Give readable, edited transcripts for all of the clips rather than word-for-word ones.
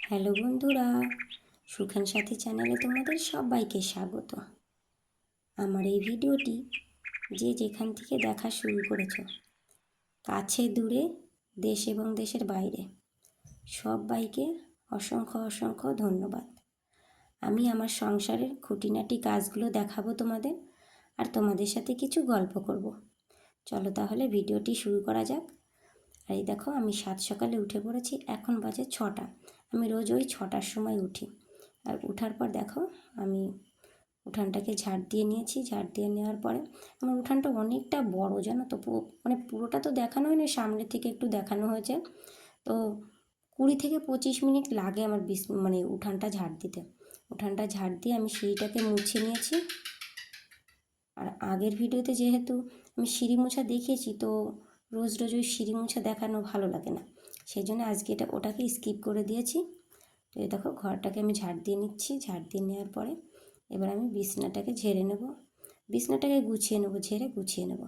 Hello বন্ধুরা, সুখেন সাথী চ্যানেলে তোমাদের সবাইকে স্বাগত। আমার এই ভিডিওটি যে যেখান থেকে দেখা শুরু করেছো, কাছে দূরে, দেশ এবং দেশের বাইরে, সবাইকে অসংখ্য অসংখ্য ধন্যবাদ। আমি আমার সংসারের খুঁটিনাটি কাজগুলো দেখাবো তোমাদের, আর তোমাদের সাথে কিছু গল্প করব। চলো তাহলে ভিডিওটি শুরু করা যাক। আর এই দেখো, আমি সাত সকালে উঠে পড়েছি। এখন বাজে 6টা। আমি রোজ ওই 6টার সময় উঠি। আর উঠার পর দেখো, আমি উঠানটাকে ঝাড় দিয়ে নিয়েছি। ঝাড় দিয়ে নেওয়ার পরে আমার উঠানটা অনেকটা বড়, জানো তো। মানে পুরোটা তো দেখানো হয়নি, সামনে থেকে একটু দেখানো হয়েছে। তো 20 থেকে 25 মিনিট লাগে আমার মানে উঠানটা ঝাড় দিতে। উঠানটা ঝাড় দিয়ে আমি সিঁড়িটাকে মুছে নিয়েছি। আর আগের ভিডিওতে যেহেতু আমি সিঁড়ি মোছা দেখিয়েছি, তো রোজ রোজ ওই সিঁড়ি মোছা দেখানো ভালো লাগে না, সেই জন্য আজকে ওটাকে স্কিপ করে দিয়েছি। তো এই দেখো, ঘরটাকে আমি ঝাড় দিয়ে নিচ্ছি। ঝাড় দিয়ে নেওয়ার পরে এবার আমি বিছনাটাকে ঝেড়ে নেব, বিছনাটাকে গুছিয়ে নেব, ঝেড়ে গুছিয়ে নেব।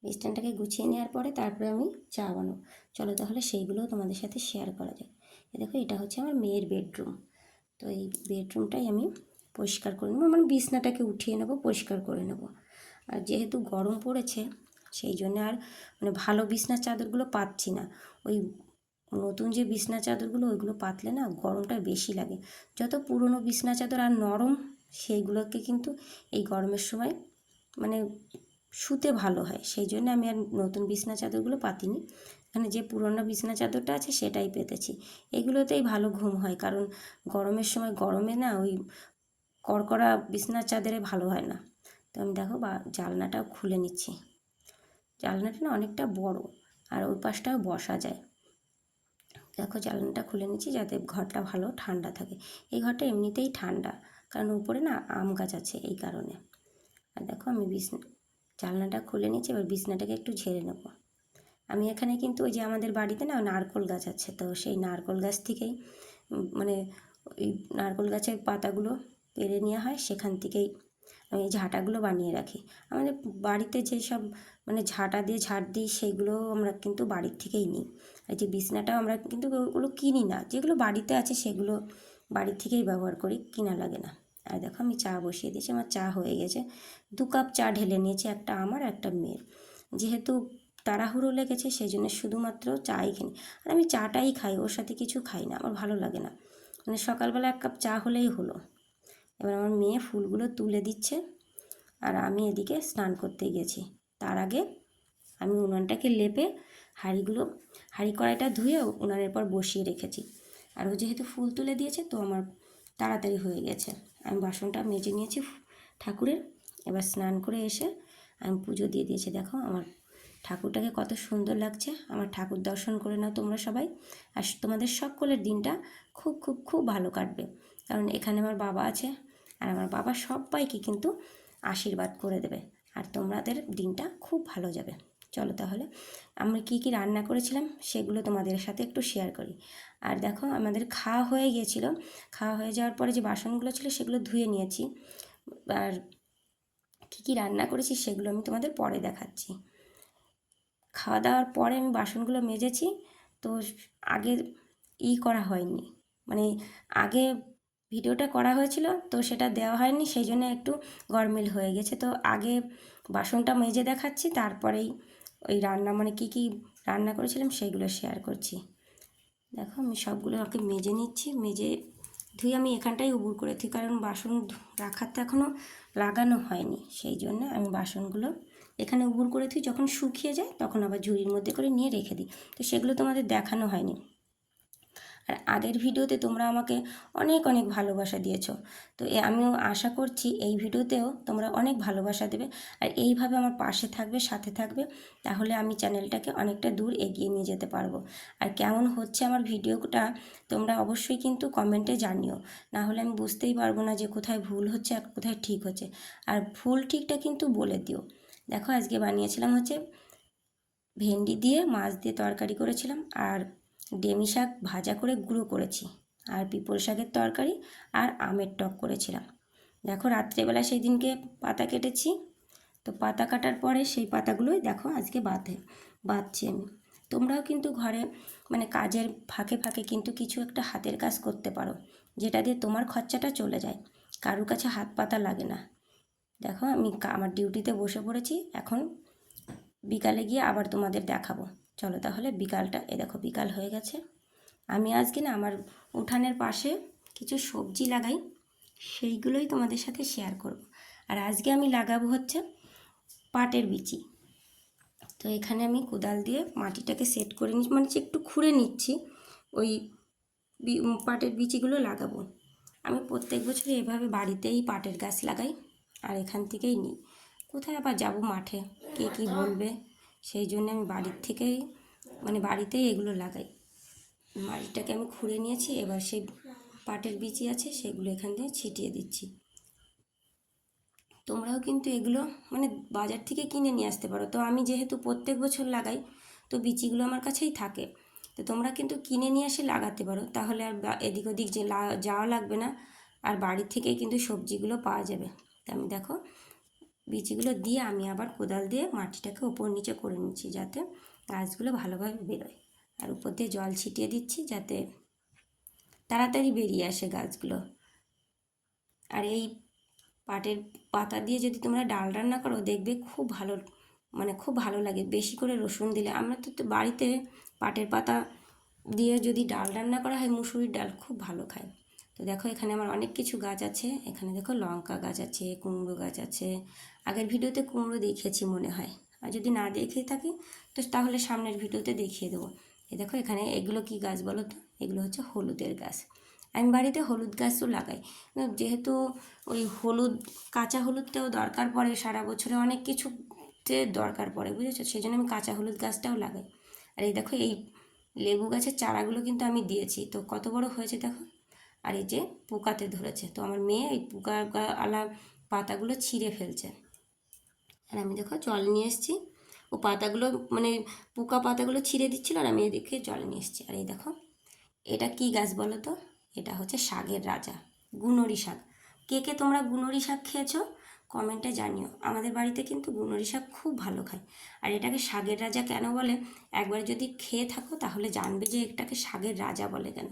বিছনাটাকে গুছিয়ে নেওয়ার পরে তারপরে আমি চা বানাবো। চলো তাহলে সেইগুলোও তোমাদের সাথে শেয়ার করা যায়। দেখো, এটা হচ্ছে আমার মেয়ের বেডরুম। তো এই বেডরুমটাই আমি পরিষ্কার করে নেবো, মানে বিছনাটাকে উঠিয়ে নেব, পরিষ্কার করে নেব। আর যেহেতু গরম পড়েছে, সেই জন্য আর মানে ভালো বিছনার চাদরগুলো পাচ্ছি না। ওই নতুন যে বিছনা চাদরগুলো, ওইগুলো পাতলে না গরমটা বেশি লাগে। যত পুরনো বিছনা চাদর আর নরম, সেইগুলোকে কিন্তু এই গরমের সময় মানে শুতে ভালো হয়। সেই জন্য আমি আর নতুন বিছনা চাদরগুলো পাতিনি। এখানে যে পুরনো বিছনা চাদরটা আছে সেটাই পেতেছি। এগুলোতেই ভালো ঘুম হয়, কারণ গরমের সময় গরমে না ওই কড়কড়া বিছনার চাদরে ভালো হয় না। তো আমি দেখো জানলাটাও খুলে নিচ্ছি। জানলাটা না অনেকটা বড়, আর ওই পাশটাও বসা যায়। দেখো, জানলাটা খুলে নিচ্ছি যাতে ঘরটা ভালো ঠান্ডা থাকে। এই ঘরটা এমনিতেই ঠান্ডা, কারণ উপরে না আম গাছ আছে, এই কারণে। আর দেখো, আমি জানলাটা খুলে নিচ্ছি। এবার বিছনাটাকে একটু ঝেড়ে নেব। আমি এখানে কিন্তু ওই যে আমাদের বাড়িতে না নারকেল গাছ আছে, তো সেই নারকেল গাছ থেকেই মানে ওই নারকেল গাছের পাতাগুলো পেড়ে নেওয়া হয়, সেখান থেকেই আমি এই ঝাঁটাগুলো বানিয়ে রাখি। আমাদের বাড়িতে যেসব মানে ঝাঁটা দিয়ে ঝাড় দিই, সেইগুলো আমরা কিন্তু বাড়ির থেকেই নিই। এই যে বিছনাটাও আমরা কিন্তু ওগুলো কিনি না, যেগুলো বাড়িতে আছে সেগুলো বাড়ির থেকেই ব্যবহার করি, কিনা লাগে না। আর দেখো, আমি চা বসিয়ে দিয়েছি। আমার চা হয়ে গেছে। 2 কাপ চা ঢেলে নিয়েছি, একটা আমার একটা মেয়ের। যেহেতু তাড়াহুড়ো লেগেছে, সেই জন্য শুধুমাত্র চাই খাই। আর আমি চাটাই খাই, ওর সাথে কিছু খাই না, আমার ভালো লাগে না। মানে সকালবেলা 1 কাপ চা হলেই হলো। এবার আমার মেয়ে ফুলগুলো তুলে দিচ্ছে, আর আমি এদিকে স্নান করতে গেছি। তার আগে আমি উনানটাকে লেপে হাঁড়ি কড়াইটা ধুয়ে উনানের পর বসিয়ে রেখেছি। আর ও যেহেতু ফুল তুলে দিয়েছে, তো আমার তাড়াতাড়ি হয়ে গেছে। আমি বাসনটা মেজে নিয়েছি ঠাকুরের। এবার স্নান করে এসে আমি পুজো দিয়ে দিয়েছি। দেখো, আমার ঠাকুরটাকে কত সুন্দর লাগছে। আমার ঠাকুর দর্শন করে নাও তোমরা সবাই। আর তোমাদের সকলের দিনটা খুব খুব খুব ভালো কাটবে, কারণ এখানে আমার বাবা আছে, আর আমার বাবা সবাইকে কিন্তু আশীর্বাদ করে দেবে, আর তোমাদের দিনটা খুব ভালো যাবে। চলো তাহলে আমরা কি কি রান্না করেছিলাম সেগুলো তোমাদের সাথে একটু শেয়ার করি। আর দেখো, আমাদের খাওয়া হয়ে গিয়েছিল। খাওয়া হয়ে যাওয়ার পরে যে বাসনগুলো ছিল সেগুলো ধুয়ে নিয়েছি। আর কী কী রান্না করেছি সেগুলো আমি তোমাদের পরে দেখাচ্ছি। খাওয়া দাওয়ার পরে আমি বাসনগুলো মেজেছি। তো আগে করা হয়নি, মানে আগে ভিডিওটা করা হয়েছিল, তো সেটা দেওয়া হয়নি, সেই জন্য একটু গরমিল হয়ে গেছে। তো আগে বাসনটা মেজে দেখাচ্ছি, তারপরেই ওই রান্না মানে কী কী রান্না করেছিলাম সেগুলো শেয়ার করছি। দেখো, আমি সবগুলো আগে মেজে নিচ্ছি। মেজে ধুয়ে আমি এখানটাই উবুর করেছি, কারণ বাসন রাখার তো এখনও লাগানো হয়নি, সেই জন্য আমি বাসনগুলো এখানে উবুর করে দিই। যখন শুকিয়ে যায় তখন আবার ঝুড়ির মধ্যে করে নিয়ে রেখে দিই। তো সেগুলো তোমাদের দেখানো হয়নি। আর আগের ভিডিওতে তোমরা আমাকে অনেক অনেক ভালোবাসা দিয়েছো। তো আমিও আশা করছি এই ভিডিওতেও তোমরা অনেক ভালোবাসা দেবে, আর এইভাবে আমার পাশে থাকবে, সাথে থাকবে। তাহলে আমি চ্যানেলটাকে অনেকটা দূর এগিয়ে নিয়ে যেতে পারবো। আর কেমন হচ্ছে আমার ভিডিওটা তোমরা অবশ্যই কিন্তু কমেন্টে জানিও, না হলে আমি বুঝতেই পারবো না যে কোথায় ভুল হচ্ছে আর কোথায় ঠিক হচ্ছে। আর ভুল ঠিকটা কিন্তু বলে দিও। দেখো, আজকে বানিয়েছিলাম হচ্ছে ভেন্ডি দিয়ে মাছ দিয়ে তরকারি করেছিলাম, আর ডেমি শাক ভাজা করে গুঁড়ো করেছি, আর পিপল শাকের তরকারি, আর আমের টক করেছিলাম। দেখো, রাত্রেবেলা সেই দিনকে পাতা কেটেছি, তো পাতা কাটার পরে সেই পাতাগুলোই দেখো আজকে বাঁধছি আমি। তোমরাও কিন্তু ঘরে মানে কাজের ফাঁকে ফাঁকে কিন্তু কিছু একটা হাতের কাজ করতে পারো, যেটা দিয়ে তোমার খরচাটা চলে যায়, কারোর কাছে হাত পাতা লাগে না। দেখো আমি আমার ডিউটিতে বসে পড়েছি, এখন বিকালে গিয়ে আবার তোমাদের দেখাবো। চলো তাহলে বিকালটা, দেখো বিকাল হয়ে গেছে। আমি আজকে না আমার উঠানের পাশে কিছু সবজি লাগাই, সেইগুলোই তোমাদের সাথে শেয়ার করব। আর আজকে আমি লাগাবো হচ্ছে পাটের বিচি। তো এখানে আমি কোদাল দিয়ে মাটিটাকে সেট করে নিচ্ছি, মানে একটু খুঁড়ে নিচ্ছি, ওই পাটের বিচিগুলো লাগাবো। আমি প্রত্যেক বছরই এভাবে বাড়িতেই পাটের গাছ লাগাই, আর এখান থেকেই নিই। কোথায় আবার যাব মাঠে, কে কী বলবে, সেই জন্য আমি বাড়ির থেকেই মানে বাড়িতেই এগুলো লাগাই। মাটিটাকে আমি খুঁড়ে নিয়েছি, এবার সেই পাটের বিচি আছে সেগুলো এখান থেকে ছিটিয়ে দিচ্ছি। তোমরাও কিন্তু এগুলো মানে বাজার থেকে কিনে নিয়ে আসতে পারো। তো আমি যেহেতু প্রত্যেক বছর লাগাই, তো বিচিগুলো আমার কাছেই থাকে, তো তোমরা কিন্তু কিনে নিয়ে এসে লাগাতে পারো, তাহলে আর এদিক ওদিক যে যাওয়া লাগবে না, আর বাড়ির থেকেই কিন্তু সবজিগুলো পাওয়া যাবে। তো আমি দেখো বিচিগুলো দিয়ে আমি আবার কোদাল দিয়ে মাটিটাকে ওপর নিচে করে নিচ্ছি, যাতে গাছগুলো ভালোভাবে বেরোয়। আর উপর দিয়ে জল ছিটিয়ে দিচ্ছি যাতে তাড়াতাড়ি বেরিয়ে আসে গাছগুলো। আর এই পাটের পাতা দিয়ে যদি তোমরা ডাল রান্না করো, দেখবে খুব ভালো, মানে খুব ভালো লাগে। বেশি করে রসুন দিলে, আমরা তো বাড়িতে পাটের পাতা দিয়ে যদি ডাল রান্না করা হয়, মুসুরির ডাল খুব ভালো খায়। তো দেখো এখানে আমার অনেক কিছু গাছ আছে, এখানে দেখো লঙ্কা গাছ আছে, কুমড়ো গাছ আছে। আগের ভিডিওতে কুমড়ো দেখিয়েছি মনে হয়, আর যদি না দেখে থাকি তো তাহলে সামনের ভিডিওতে দেখিয়ে দেবো। এই দেখো এখানে এগুলো কি গাছ বলো তো, এগুলো হচ্ছে হলুদের গাছ। আমি বাড়িতে হলুদ গাছও লাগাই, যেহেতু ওই হলুদ, কাঁচা হলুদটাও দরকার পড়ে, সারা বছরে অনেক কিছুতে দরকার পড়ে, বুঝেছো, সেই জন্য আমি কাঁচা হলুদ গাছটাও লাগাই। আর এই দেখো এই লেবু গাছের চারাগুলো কিন্তু আমি দিয়েছি, তো কত বড় হয়েছে দেখো। আর এই যে পোকাতে ধরেছে, তো আমার মেয়ে এই পোকা আলা পাতাগুলো ছিঁড়ে ফেলছে। আর আমি দেখো জল নিয়ে এসেছি, ও পাতাগুলো মানে পোকা পাতাগুলো ছিঁড়ে দিচ্ছিল, আর আমি এদিকে জল নিয়ে এসেছি। আর এই দেখো এটা কি গাছ বলো তো, এটা হচ্ছে শাকের রাজা, গুণরি শাক। কে কে তোমরা গুণরি শাক খেয়েছো কমেন্টে জানিও। আমাদের বাড়িতে কিন্তু গুণরি শাক খুব ভালো খায়। আর এটাকে শাকের রাজা কেন বলে, একবার যদি খেয়ে থাকো তাহলে জানবে যে এটাকে শাকের রাজা বলে কেন।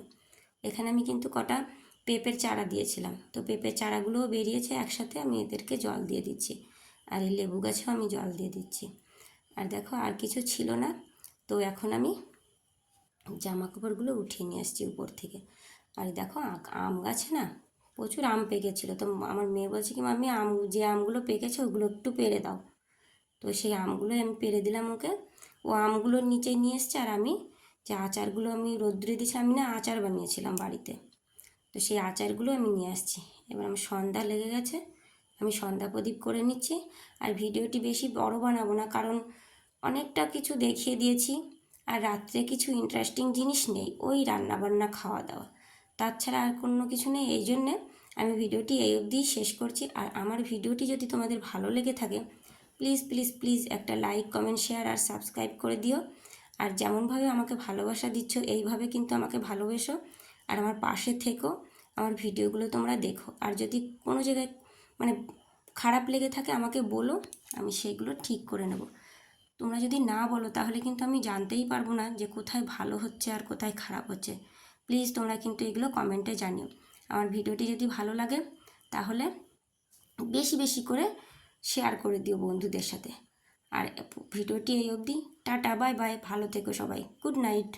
এখানে আমি কিন্তু কটা পেঁপের চারা দিয়েছিলাম, তো পেঁপের চারাগুলোও বেরিয়েছে একসাথে, আমি এদেরকে জল দিয়ে দিচ্ছি। আর এই লেবু গাছেও আমি জল দিয়ে দিচ্ছি। আর দেখো আর কিছু ছিল না, তো এখন আমি জামা কাপড়গুলো উঠিয়ে নিয়ে আসছি উপর থেকে। আর দেখো আম গাছে না প্রচুর আম পেকেছিল, তো আমার মেয়ে বলছে কি মাম্মি যে আমগুলো পেকেছে ওগুলো একটু পেড়ে দাও। তো সেই আমগুলোই আমি পেড়ে দিলাম ওকে, ও আমগুলোর নিচে নিয়ে এসছে। আর আমি যে আচারগুলো আমি রোদ্রে দিয়েছি, আমি না আচার বানিয়েছিলাম বাড়িতে, তো সেই আচারগুলো আমি নিয়ে আসছি। এবার আমার সন্ধ্যা লেগে গেছে, আমি সন্ধ্যা প্রদীপ করে নিচ্ছি। আর ভিডিওটি বেশি বড় বানাবো না, কারণ অনেকটা কিছু দেখিয়ে দিয়েছি, আর রাত্রে কিছু ইন্টারেস্টিং জিনিস নেই, ওই রান্নাবান্না খাওয়া দাওয়া, তাছাড়া আর কোনো কিছু নেই। এই জন্যে আমি ভিডিওটি এই অবধিই শেষ করছি। আর আমার ভিডিওটি যদি তোমাদের ভালো লেগে থাকে, প্লিজ প্লিজ প্লিজ একটা লাইক, কমেন্ট, শেয়ার আর সাবস্ক্রাইব করে দিও। আর যেমনভাবে আমাকে ভালোবাসা দিচ্ছ, এইভাবে কিন্তু আমাকে ভালোবেসো, আর আমার পাশে থেকো, আমার ভিডিওগুলো তোমরা দেখো। আর যদি কোনো জায়গায় মানে খারাপ লেগে থাকে আমাকে বলো, আমি সেগুলো ঠিক করে নেব। তোমরা যদি না বলো তাহলে কিন্তু আমি জানতেই পারবো না যে কোথায় ভালো হচ্ছে আর কোথায় খারাপ হচ্ছে। প্লিজ তোমরা কিন্তু এগুলো কমেন্টে জানিও। আমার ভিডিওটি যদি ভালো লাগে তাহলে বেশি বেশি করে শেয়ার করে দিও বন্ধুদের সাথে। আর ভিডিওটি এই অবধি, টাটা, বাই বাই, ভালো থেকো সবাই, গুড নাইট।